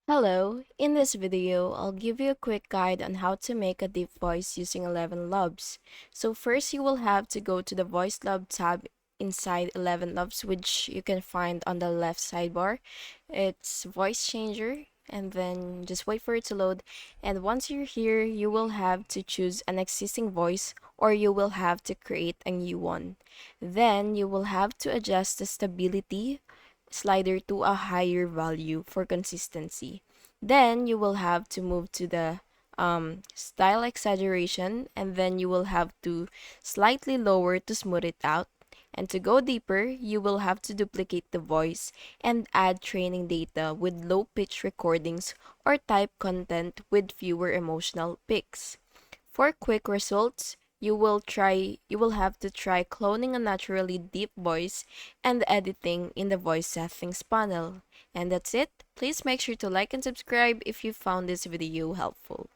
Hello, in this video, I'll give you a quick guide on how to make a deep voice using ElevenLabs. So first, you will have to go to the Voice Lab tab inside ElevenLabs, which you can find on the left sidebar. It's Voice Changer, and then just wait for it to load. And once you're here, you will have to choose an existing voice or you will have to create a new one. Then you will have to adjust the stability slider to a higher value for consistency. Then you will have to move to the style exaggeration, and then you will have to slightly lower to smooth it out. And to go deeper, you will have to duplicate the voice and add training data with low pitch recordings or type content with fewer emotional peaks. For quick results, you will have to try cloning a naturally deep voice and editing in the voice settings panel. And that's it. Please make sure to like and subscribe if you found this video helpful.